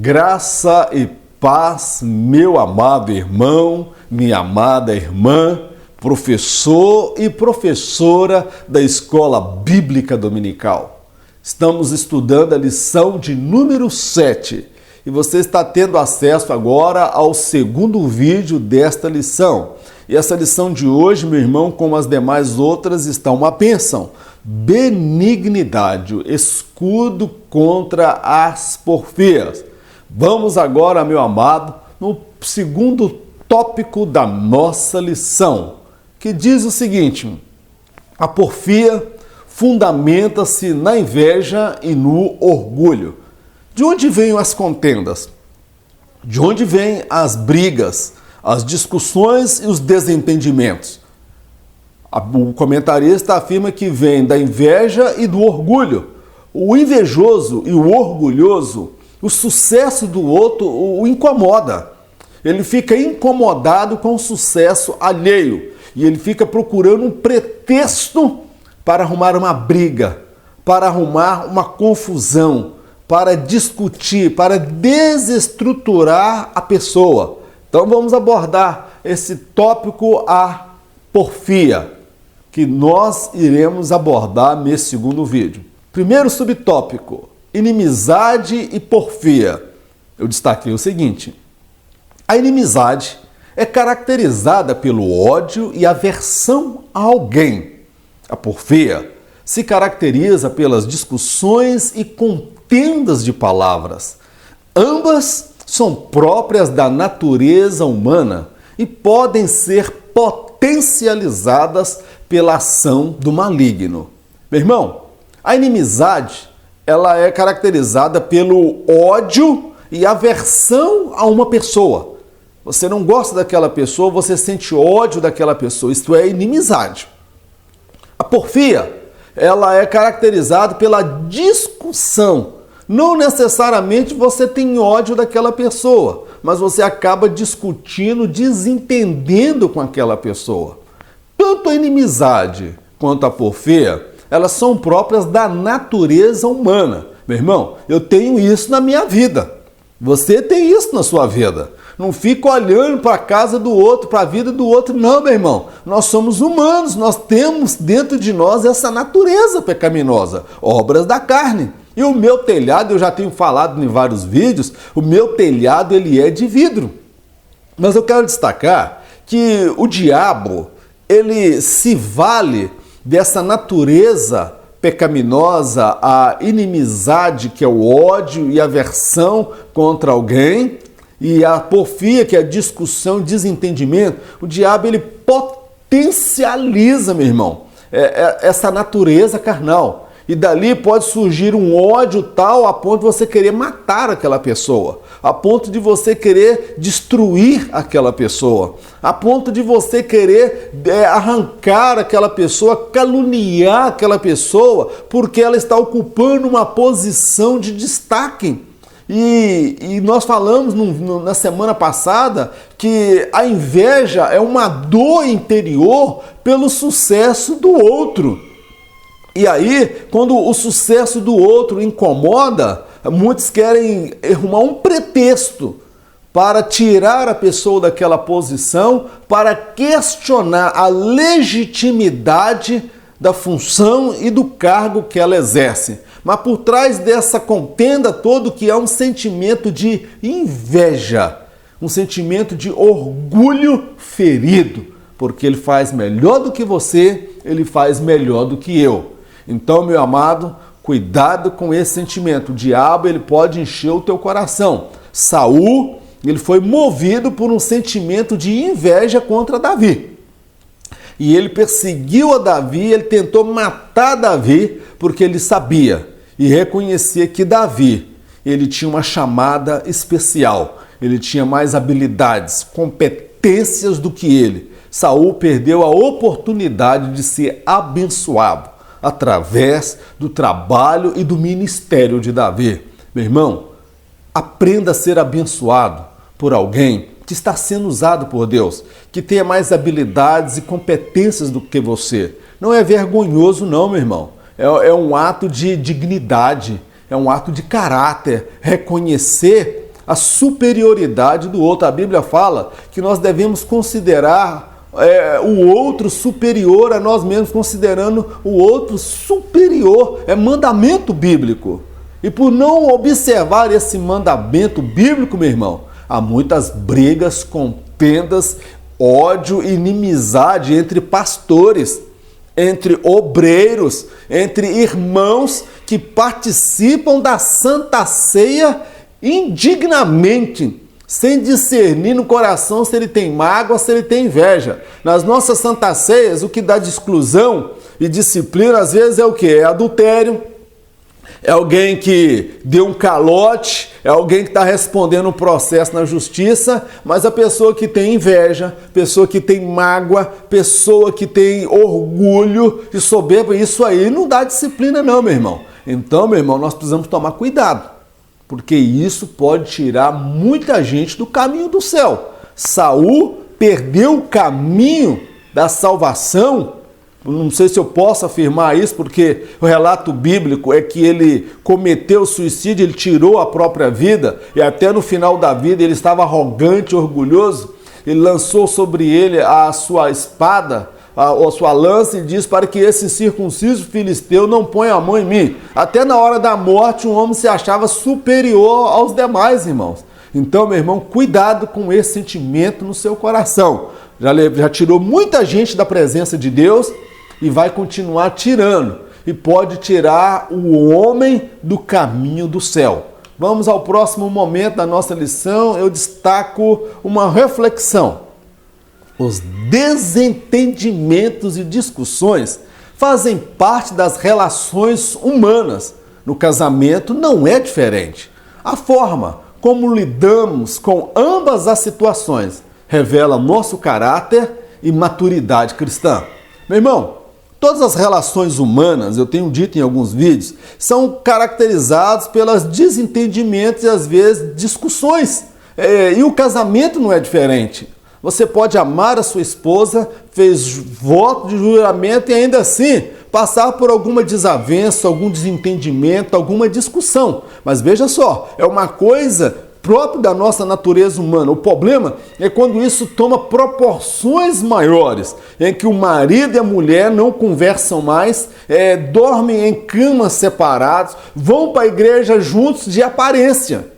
Graça e paz, meu amado irmão, minha amada irmã, professor e professora da Escola Bíblica Dominical. Estamos estudando a lição de número 7 e você está tendo acesso agora ao segundo vídeo desta lição. E essa lição de hoje, meu irmão, como as demais outras, está uma bênção. Benignidade, o escudo contra as porfias. Vamos agora, meu amado, no segundo tópico da nossa lição, que diz o seguinte: a porfia fundamenta-se na inveja e no orgulho. De onde vêm as contendas? De onde vêm as brigas, as discussões e os desentendimentos? O comentarista afirma que vem da inveja e do orgulho. O invejoso e o orgulhoso, o sucesso do outro o incomoda. Ele fica incomodado com o sucesso alheio e ele fica procurando um pretexto para arrumar uma briga, para arrumar uma confusão, para discutir, para desestruturar a pessoa. Então vamos abordar esse tópico, a porfia, que nós iremos abordar nesse segundo vídeo. Primeiro subtópico: inimizade e porfia. Eu destaquei o seguinte: a inimizade é caracterizada pelo ódio e aversão a alguém. A porfia se caracteriza pelas discussões e contendas de palavras. Ambas são próprias da natureza humana e podem ser potencializadas pela ação do maligno. Meu irmão, a inimizade ela é caracterizada pelo ódio e aversão a uma pessoa. Você não gosta daquela pessoa, você sente ódio daquela pessoa. Isto é inimizade. A porfia, ela é caracterizada pela discussão. Não necessariamente você tem ódio daquela pessoa, mas você acaba discutindo, desentendendo com aquela pessoa. Tanto a inimizade quanto a porfia, elas são próprias da natureza humana. Meu irmão, eu tenho isso na minha vida. Você tem isso na sua vida. Não fica olhando para a casa do outro, para a vida do outro. Não, meu irmão. Nós somos humanos. Nós temos dentro de nós essa natureza pecaminosa, obras da carne. E o meu telhado, eu já tenho falado em vários vídeos, o meu telhado ele é de vidro. Mas eu quero destacar que o diabo, ele se vale dessa natureza pecaminosa, a inimizade, que é o ódio e aversão contra alguém, e a porfia, que é a discussão, desentendimento. O diabo, ele potencializa, meu irmão, essa natureza carnal. E dali pode surgir um ódio tal a ponto de você querer matar aquela pessoa, a ponto de você querer destruir aquela pessoa, a ponto de você querer arrancar aquela pessoa, caluniar aquela pessoa, porque ela está ocupando uma posição de destaque. E nós falamos na semana passada que a inveja é uma dor interior pelo sucesso do outro. E aí, quando o sucesso do outro incomoda, muitos querem arrumar um pretexto para tirar a pessoa daquela posição, para questionar a legitimidade da função e do cargo que ela exerce. Mas por trás dessa contenda todo que há um sentimento de inveja, um sentimento de orgulho ferido, porque ele faz melhor do que você, ele faz melhor do que eu. Então, meu amado, cuidado com esse sentimento. O diabo, ele pode encher o teu coração. Saul, ele foi movido por um sentimento de inveja contra Davi. E ele perseguiu a Davi, ele tentou matar Davi, porque ele sabia e reconhecia que Davi, ele tinha uma chamada especial. Ele tinha mais habilidades, competências do que ele. Saul perdeu a oportunidade de ser abençoado através do trabalho e do ministério de Davi. Meu irmão, aprenda a ser abençoado por alguém que está sendo usado por Deus, que tenha mais habilidades e competências do que você. Não é vergonhoso não, meu irmão. É um ato de dignidade, é um ato de caráter, reconhecer a superioridade do outro. A Bíblia fala que nós devemos considerar o outro superior a nós mesmos, considerando o outro superior. É mandamento bíblico. E por não observar esse mandamento bíblico, meu irmão, há muitas brigas, contendas, ódio e inimizade entre pastores, entre obreiros, entre irmãos que participam da Santa Ceia indignamente, sem discernir no coração se ele tem mágoa, se ele tem inveja. Nas nossas Santas Ceias, o que dá de exclusão e disciplina, às vezes, é o quê? É adultério, é alguém que deu um calote, é alguém que está respondendo um processo na justiça, mas a pessoa que tem inveja, pessoa que tem mágoa, pessoa que tem orgulho e soberba, isso aí não dá disciplina não, meu irmão. Então, meu irmão, nós precisamos tomar cuidado, porque isso pode tirar muita gente do caminho do céu. Saul perdeu o caminho da salvação. Não sei se eu posso afirmar isso, porque o relato bíblico é que ele cometeu suicídio, ele tirou a própria vida, e até no final da vida ele estava arrogante, orgulhoso. Ele lançou sobre ele a sua espada, a sua lança, e diz para que esse circunciso filisteu não ponha a mão em mim. Até na hora da morte, um homem se achava superior aos demais, irmãos. Então, meu irmão, cuidado com esse sentimento no seu coração. Já tirou muita gente da presença de Deus e vai continuar tirando. E pode tirar o homem do caminho do céu. Vamos ao próximo momento da nossa lição. Eu destaco uma reflexão. Os desentendimentos e discussões fazem parte das relações humanas. No casamento não é diferente. A forma como lidamos com ambas as situações revela nosso caráter e maturidade cristã. Meu irmão, todas as relações humanas, eu tenho dito em alguns vídeos, são caracterizadas pelos desentendimentos e às vezes discussões. E o casamento não é diferente. Você pode amar a sua esposa, fez voto de juramento e ainda assim passar por alguma desavença, algum desentendimento, alguma discussão. Mas veja só, é uma coisa própria da nossa natureza humana. O problema é quando isso toma proporções maiores, em que o marido e a mulher não conversam mais, dormem em camas separados, vão para a igreja juntos de aparência.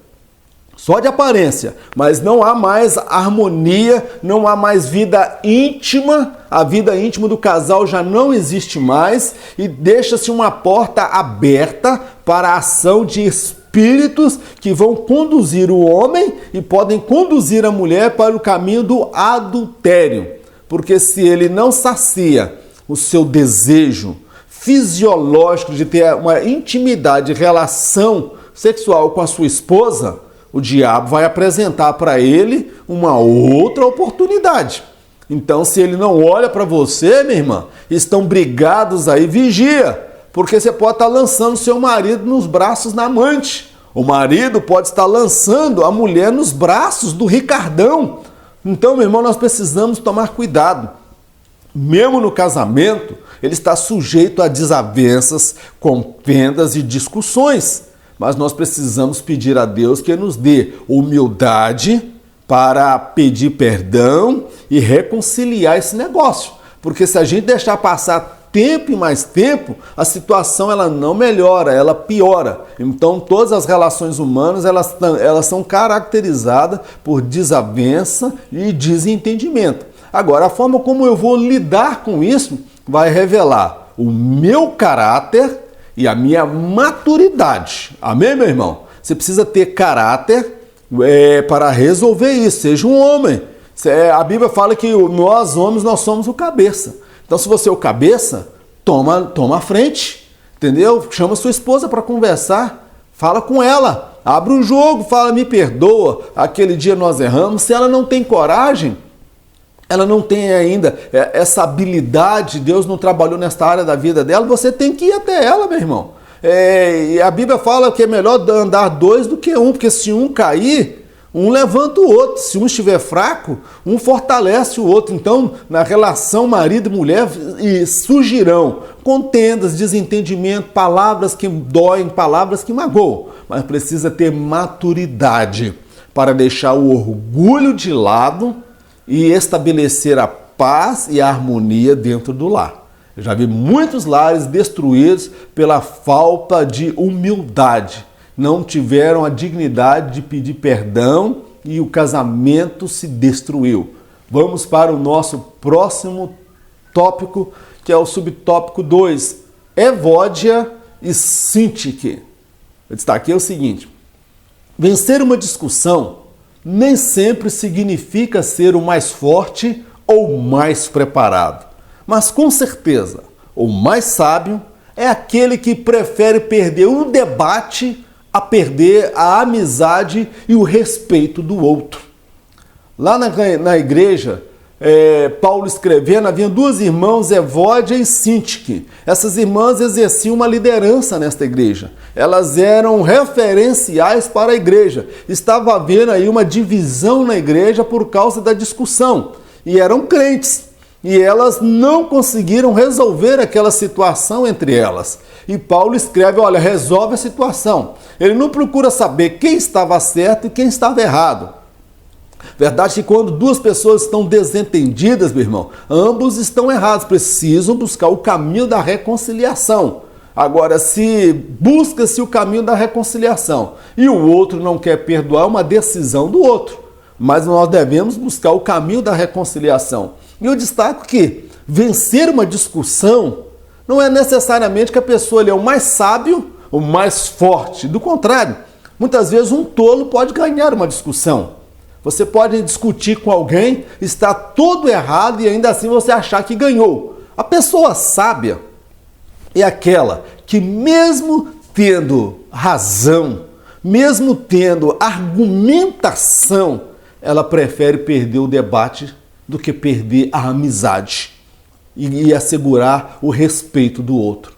Só de aparência, mas não há mais harmonia, não há mais vida íntima, a vida íntima do casal já não existe mais e deixa-se uma porta aberta para a ação de espíritos que vão conduzir o homem e podem conduzir a mulher para o caminho do adultério. Porque se ele não sacia o seu desejo fisiológico de ter uma intimidade, relação sexual com a sua esposa, o diabo vai apresentar para ele uma outra oportunidade. Então, se ele não olha para você, minha irmã, estão brigados aí, vigia, porque você pode estar lançando seu marido nos braços da amante. O marido pode estar lançando a mulher nos braços do Ricardão. Então, meu irmão, nós precisamos tomar cuidado. Mesmo no casamento, ele está sujeito a desavenças, contendas e discussões. Mas nós precisamos pedir a Deus que nos dê humildade para pedir perdão e reconciliar esse negócio. Porque se a gente deixar passar tempo e mais tempo, a situação ela não melhora, ela piora. Então todas as relações humanas elas são caracterizadas por desavença e desentendimento. Agora, a forma como eu vou lidar com isso vai revelar o meu caráter e a minha maturidade. Amém, meu irmão? Você precisa ter caráter para resolver isso. Seja um homem. A Bíblia fala que nós, homens, nós somos o cabeça. Então, se você é o cabeça, toma a frente. Entendeu? Chama sua esposa para conversar. Fala com ela. Abre um jogo. Fala, me perdoa. Aquele dia nós erramos. Se ela não tem coragem, ela não tem ainda essa habilidade, Deus não trabalhou nesta área da vida dela, você tem que ir até ela, meu irmão. E a Bíblia fala que é melhor andar dois do que um, porque se um cair, um levanta o outro. Se um estiver fraco, um fortalece o outro. Então, na relação marido e mulher, surgirão contendas, desentendimento, palavras que doem, palavras que magoam. Mas precisa ter maturidade para deixar o orgulho de lado e estabelecer a paz e a harmonia dentro do lar. Eu já vi muitos lares destruídos pela falta de humildade. Não tiveram a dignidade de pedir perdão e o casamento se destruiu. Vamos para o nosso próximo tópico, que é o subtópico 2, Evódia e Sintique. Eu destaquei o seguinte: vencer uma discussão nem sempre significa ser o mais forte ou mais preparado, mas com certeza o mais sábio é aquele que prefere perder um debate a perder a amizade e o respeito do outro. Lá na igreja, Paulo escrevendo, havia duas irmãs, Evódia e Sintique. Essas irmãs exerciam uma liderança nesta igreja. Elas eram referenciais para a igreja. Estava havendo aí uma divisão na igreja por causa da discussão. E eram crentes. E elas não conseguiram resolver aquela situação entre elas. E Paulo escreve, olha, resolve a situação. Ele não procura saber quem estava certo e quem estava errado. Verdade que quando duas pessoas estão desentendidas, meu irmão, ambos estão errados, precisam buscar o caminho da reconciliação. Agora, se busca-se o caminho da reconciliação e o outro não quer perdoar, é uma decisão do outro. Mas nós devemos buscar o caminho da reconciliação. E eu destaco que vencer uma discussão não é necessariamente que a pessoa é o mais sábio, o mais forte. Do contrário, muitas vezes um tolo pode ganhar uma discussão. Você pode discutir com alguém, está todo errado e ainda assim você achar que ganhou. A pessoa sábia é aquela que, mesmo tendo razão, mesmo tendo argumentação, ela prefere perder o debate do que perder a amizade e assegurar o respeito do outro.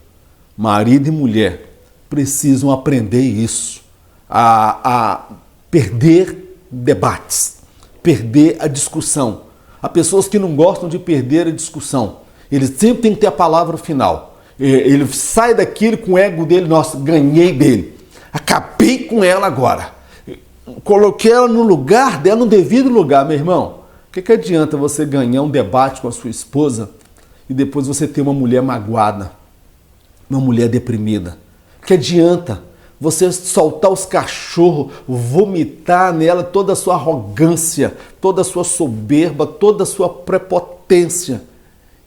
Marido e mulher precisam aprender isso, a perder debates, perder a discussão. Há pessoas que não gostam de perder a discussão. Ele sempre tem que ter a palavra final. Ele sai daquilo com o ego dele, nossa, ganhei dele. Acabei com ela agora. Coloquei ela no lugar dela, no devido lugar, meu irmão. O que adianta você ganhar um debate com a sua esposa e depois você ter uma mulher magoada, uma mulher deprimida? O que adianta você soltar os cachorros, vomitar nela toda a sua arrogância, toda a sua soberba, toda a sua prepotência?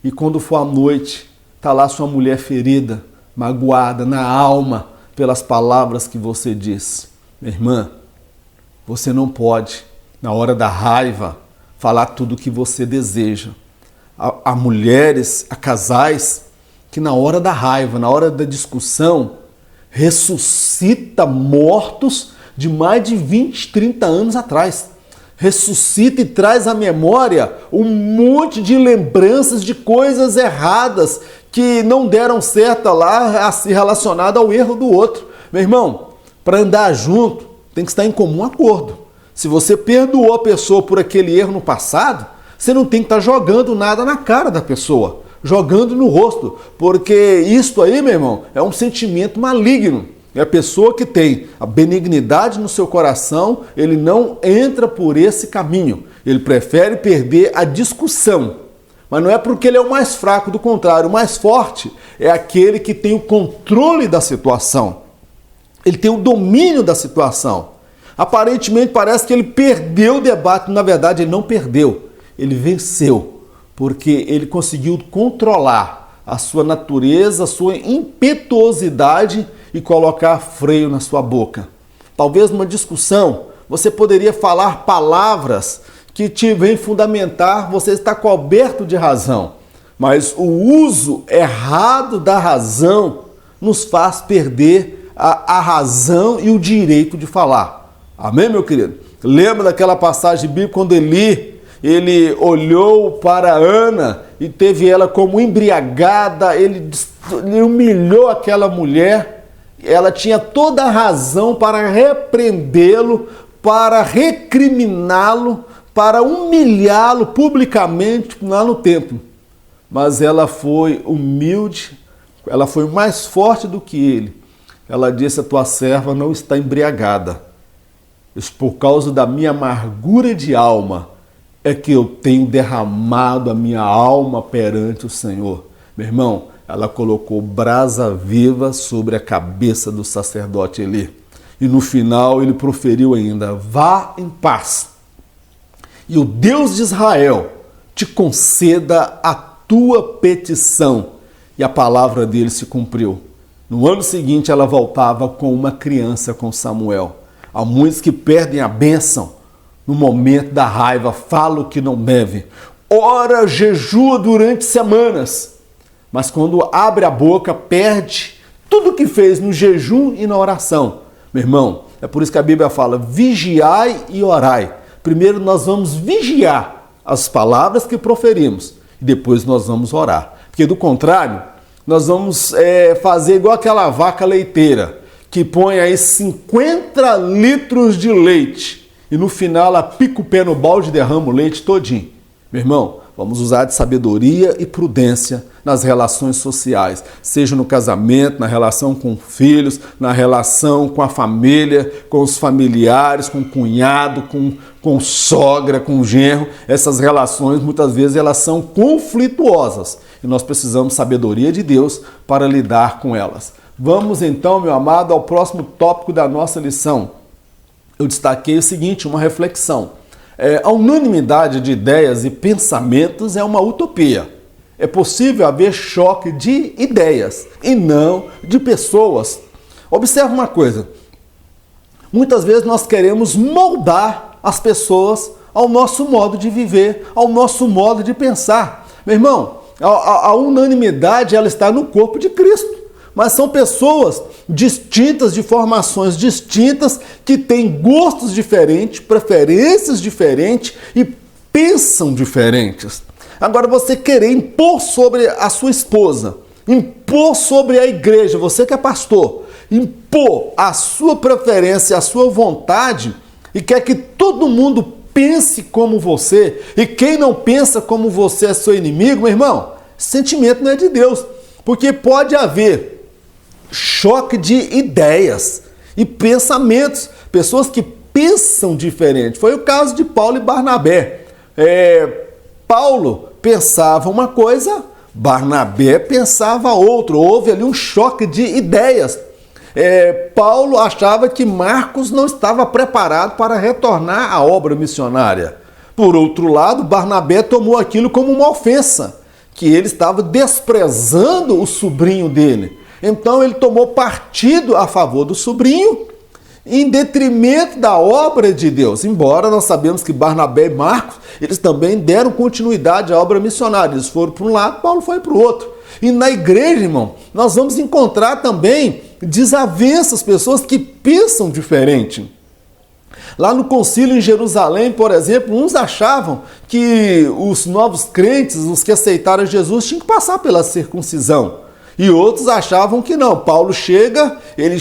E quando for à noite, está lá sua mulher ferida, magoada na alma pelas palavras que você diz. Minha irmã, você não pode, na hora da raiva, falar tudo o que você deseja. Há mulheres, há casais que na hora da raiva, na hora da discussão, ressuscita mortos de mais de 20, 30 anos atrás. Ressuscita e traz à memória um monte de lembranças de coisas erradas que não deram certo lá, relacionada ao erro do outro. Meu irmão, para andar junto, tem que estar em comum acordo. Se você perdoou a pessoa por aquele erro no passado, você não tem que estar jogando nada na cara da pessoa, jogando no rosto, porque isso aí, meu irmão, é um sentimento maligno. É a pessoa que tem a benignidade no seu coração, ele não entra por esse caminho. Ele prefere perder a discussão. Mas não é porque ele é o mais fraco, do contrário, o mais forte é aquele que tem o controle da situação. Ele tem o domínio da situação. Aparentemente parece que ele perdeu o debate, na verdade ele não perdeu, ele venceu, porque ele conseguiu controlar a sua natureza, a sua impetuosidade e colocar freio na sua boca. Talvez numa discussão você poderia falar palavras que te vêm fundamentar, você está coberto de razão, mas o uso errado da razão nos faz perder a razão e o direito de falar. Amém, meu querido? Lembra daquela passagem bíblica quando ele olhou para Ana e teve ela como embriagada, ele humilhou aquela mulher, ela tinha toda a razão para repreendê-lo, para recriminá-lo, para humilhá-lo publicamente lá no templo. Mas ela foi humilde, ela foi mais forte do que ele. Ela disse, a tua serva não está embriagada. Por causa da minha amargura de alma, é que eu tenho derramado a minha alma perante o Senhor. Meu irmão, ela colocou brasa viva sobre a cabeça do sacerdote Eli. E no final ele proferiu ainda: vá em paz, e o Deus de Israel te conceda a tua petição. E a palavra dele se cumpriu. No ano seguinte ela voltava com uma criança com Samuel. Há muitos que perdem a bênção no momento da raiva, falam que não deve, ora, jejua durante semanas, mas quando abre a boca, perde tudo que fez no jejum e na oração. Meu irmão, é por isso que a Bíblia fala: vigiai e orai. Primeiro nós vamos vigiar as palavras que proferimos e depois nós vamos orar. Porque do contrário, nós vamos fazer igual aquela vaca leiteira, que põe aí 50 litros de leite e no final ela pica o pé no balde e derrama o leite todinho. Meu irmão, vamos usar de sabedoria e prudência nas relações sociais, seja no casamento, na relação com filhos, na relação com a família, com os familiares, com o cunhado, com sogra, com o genro. Essas relações muitas vezes elas são conflituosas e nós precisamos de sabedoria de Deus para lidar com elas. Vamos então, meu amado, ao próximo tópico da nossa lição. Eu destaquei o seguinte, uma reflexão. A unanimidade de ideias e pensamentos é uma utopia. É possível haver choque de ideias e não de pessoas. Observe uma coisa. Muitas vezes nós queremos moldar as pessoas ao nosso modo de viver, ao nosso modo de pensar. Meu irmão, a unanimidade ela está no corpo de Cristo. Mas são pessoas distintas, de formações distintas, que têm gostos diferentes, preferências diferentes e pensam diferentes. Agora, você querer impor sobre a sua esposa, impor sobre a igreja, você que é pastor, impor a sua preferência, a sua vontade, e quer que todo mundo pense como você, e quem não pensa como você é seu inimigo, meu irmão, esse sentimento não é de Deus, porque pode haver choque de ideias e pensamentos, pessoas que pensam diferente. Foi o caso de Paulo e Barnabé. Paulo pensava uma coisa, Barnabé pensava outra. Houve ali um choque de ideias. Paulo achava que Marcos não estava preparado para retornar à obra missionária. Por outro lado, Barnabé tomou aquilo como uma ofensa, que ele estava desprezando o sobrinho dele. Então ele tomou partido a favor do sobrinho, em detrimento da obra de Deus. Embora nós sabemos que Barnabé e Marcos, eles também deram continuidade à obra missionária. Eles foram para um lado, Paulo foi para o outro. E na igreja, irmão, nós vamos encontrar também desavenças, pessoas que pensam diferente. Lá no concílio em Jerusalém, por exemplo, uns achavam que os novos crentes, os que aceitaram Jesus, tinham que passar pela circuncisão. E outros achavam que não. Paulo chega, ele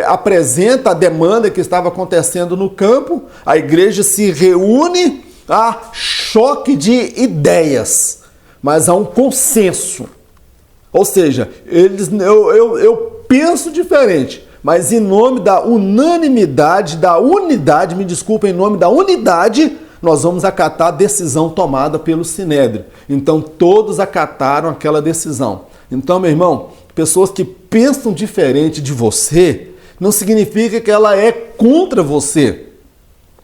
apresenta a demanda que estava acontecendo no campo, a igreja se reúne, há choque de ideias, mas há um consenso. Ou seja, eu penso diferente, mas em nome da unanimidade, da unidade, me desculpa, em nome da unidade, nós vamos acatar a decisão tomada pelo Sinédrio. Então todos acataram aquela decisão. Então, meu irmão, pessoas que pensam diferente de você, não significa que ela é contra você.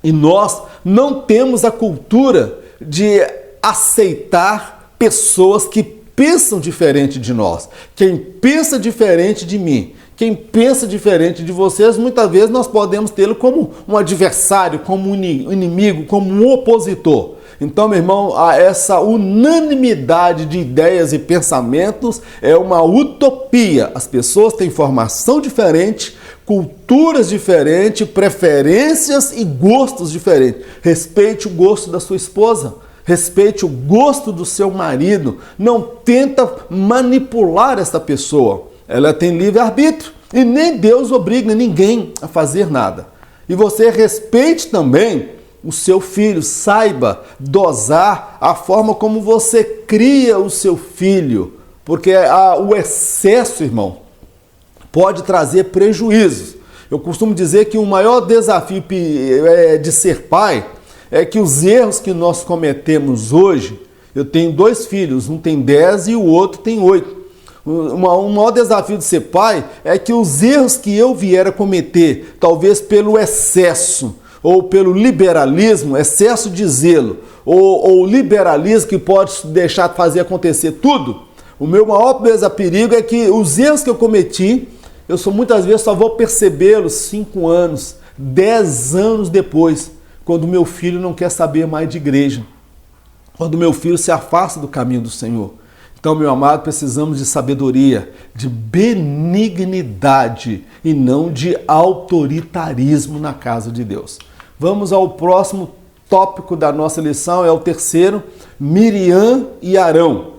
E nós não temos a cultura de aceitar pessoas que pensam diferente de nós. Quem pensa diferente de mim, quem pensa diferente de vocês, muitas vezes nós podemos tê-lo como um adversário, como um inimigo, como um opositor. Então, meu irmão, essa unanimidade de ideias e pensamentos é uma utopia. As pessoas têm formação diferente, culturas diferentes, preferências e gostos diferentes. Respeite o gosto da sua esposa, respeite o gosto do seu marido. Não tenta manipular essa pessoa. Ela tem livre-arbítrio e nem Deus obriga ninguém a fazer nada. E você respeite também o seu filho, saiba dosar a forma como você cria o seu filho, porque o excesso, irmão, pode trazer prejuízos. Eu costumo dizer que o maior desafio de ser pai é que os erros que nós cometemos hoje, eu tenho 2 filhos, um tem 10 e o outro tem 8. O maior desafio de ser pai é que os erros que eu vier a cometer, talvez pelo excesso ou pelo liberalismo, excesso de zelo, ou liberalismo que pode deixar de fazer acontecer tudo, o meu maior perigo é que os erros que eu cometi, muitas vezes só vou percebê-los 5 anos, 10 anos depois, quando meu filho não quer saber mais de igreja, quando meu filho se afasta do caminho do Senhor. Então, meu amado, precisamos de sabedoria, de benignidade e não de autoritarismo na casa de Deus. Vamos ao próximo tópico da nossa lição, é o terceiro, Miriam e Arão.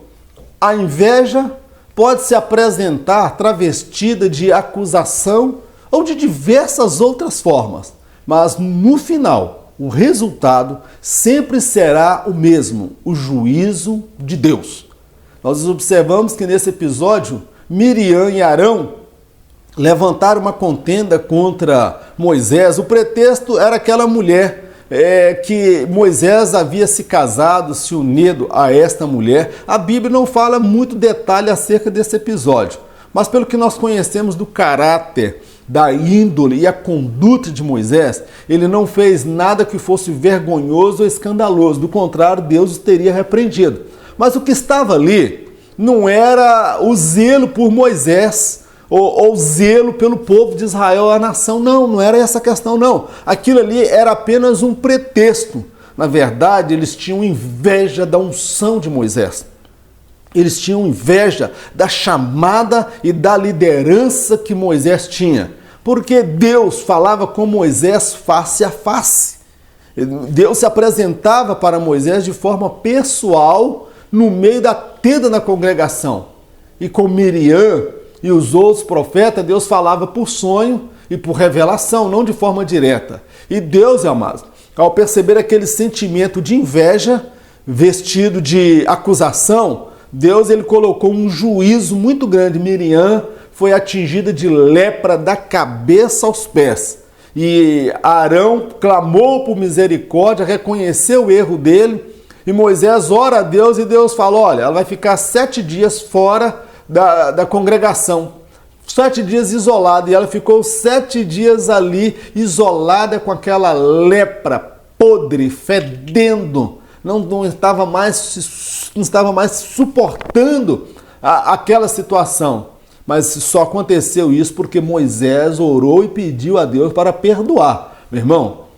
A inveja pode se apresentar travestida de acusação ou de diversas outras formas, mas no final, o resultado sempre será o mesmo, o juízo de Deus. Nós observamos que nesse episódio, Miriam e Arão levantaram uma contenda contra Moisés. O pretexto era aquela mulher que Moisés havia se casado, se unido a esta mulher. A Bíblia não fala muito detalhe acerca desse episódio, mas pelo que nós conhecemos do caráter, da índole e a conduta de Moisés, ele não fez nada que fosse vergonhoso ou escandaloso. Do contrário, Deus os teria repreendido. Mas o que estava ali não era o zelo por Moisés ou zelo pelo povo de Israel, a nação. Não era essa questão, não. Aquilo ali era apenas um pretexto. Na verdade, eles tinham inveja da unção de Moisés. Eles tinham inveja da chamada e da liderança que Moisés tinha. Porque Deus falava com Moisés face a face. Deus se apresentava para Moisés de forma pessoal no meio da tenda da congregação. E com Miriam e os outros profetas, Deus falava por sonho e por revelação, não de forma direta. E Deus, amados, ao perceber aquele sentimento de inveja, vestido de acusação, Deus ele colocou um juízo muito grande. Miriam foi atingida de lepra da cabeça aos pés. E Arão clamou por misericórdia, reconheceu o erro dele, e Moisés ora a Deus e Deus fala, olha, ela vai ficar 7 dias fora da congregação, 7 dias isolada, e ela ficou 7 dias ali isolada com aquela lepra podre, fedendo, não estava mais suportando aquela situação. Mas só aconteceu isso porque Moisés orou e pediu a Deus para perdoar. Meu irmão,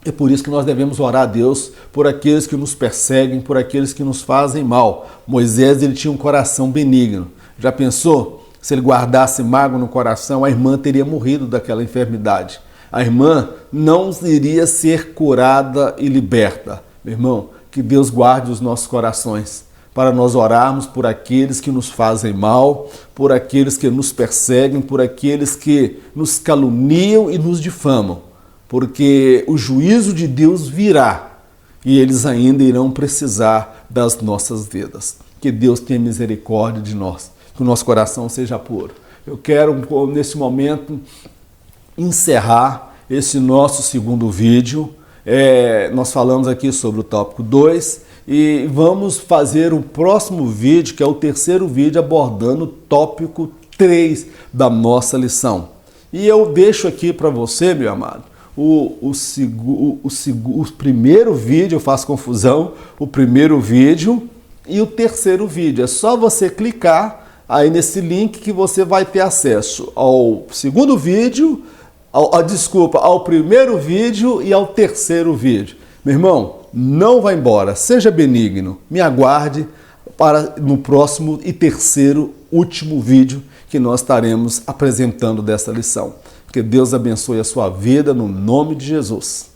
é por isso que nós devemos orar a Deus por aqueles que nos perseguem, por aqueles que nos fazem mal. Moisés ele tinha um coração benigno. Já pensou? Se ele guardasse mágoa no coração, a irmã teria morrido daquela enfermidade. A irmã não iria ser curada e liberta. Meu irmão, que Deus guarde os nossos corações para nós orarmos por aqueles que nos fazem mal, por aqueles que nos perseguem, por aqueles que nos caluniam e nos difamam. Porque o juízo de Deus virá e eles ainda irão precisar das nossas vidas. Que Deus tenha misericórdia de nós, que o nosso coração seja puro. Eu quero, nesse momento, encerrar esse nosso segundo vídeo. Nós falamos aqui sobre o tópico 2 e vamos fazer o próximo vídeo, que é o terceiro vídeo, abordando o tópico 3 da nossa lição. E eu deixo aqui para você, meu amado, o primeiro vídeo, eu faço confusão, o primeiro vídeo e o terceiro vídeo. É só você clicar aí nesse link que você vai ter acesso ao segundo vídeo, ao primeiro vídeo e ao terceiro vídeo. Meu irmão, não vá embora, seja benigno, me aguarde no próximo e terceiro, último vídeo que nós estaremos apresentando dessa lição. Que Deus abençoe a sua vida no nome de Jesus.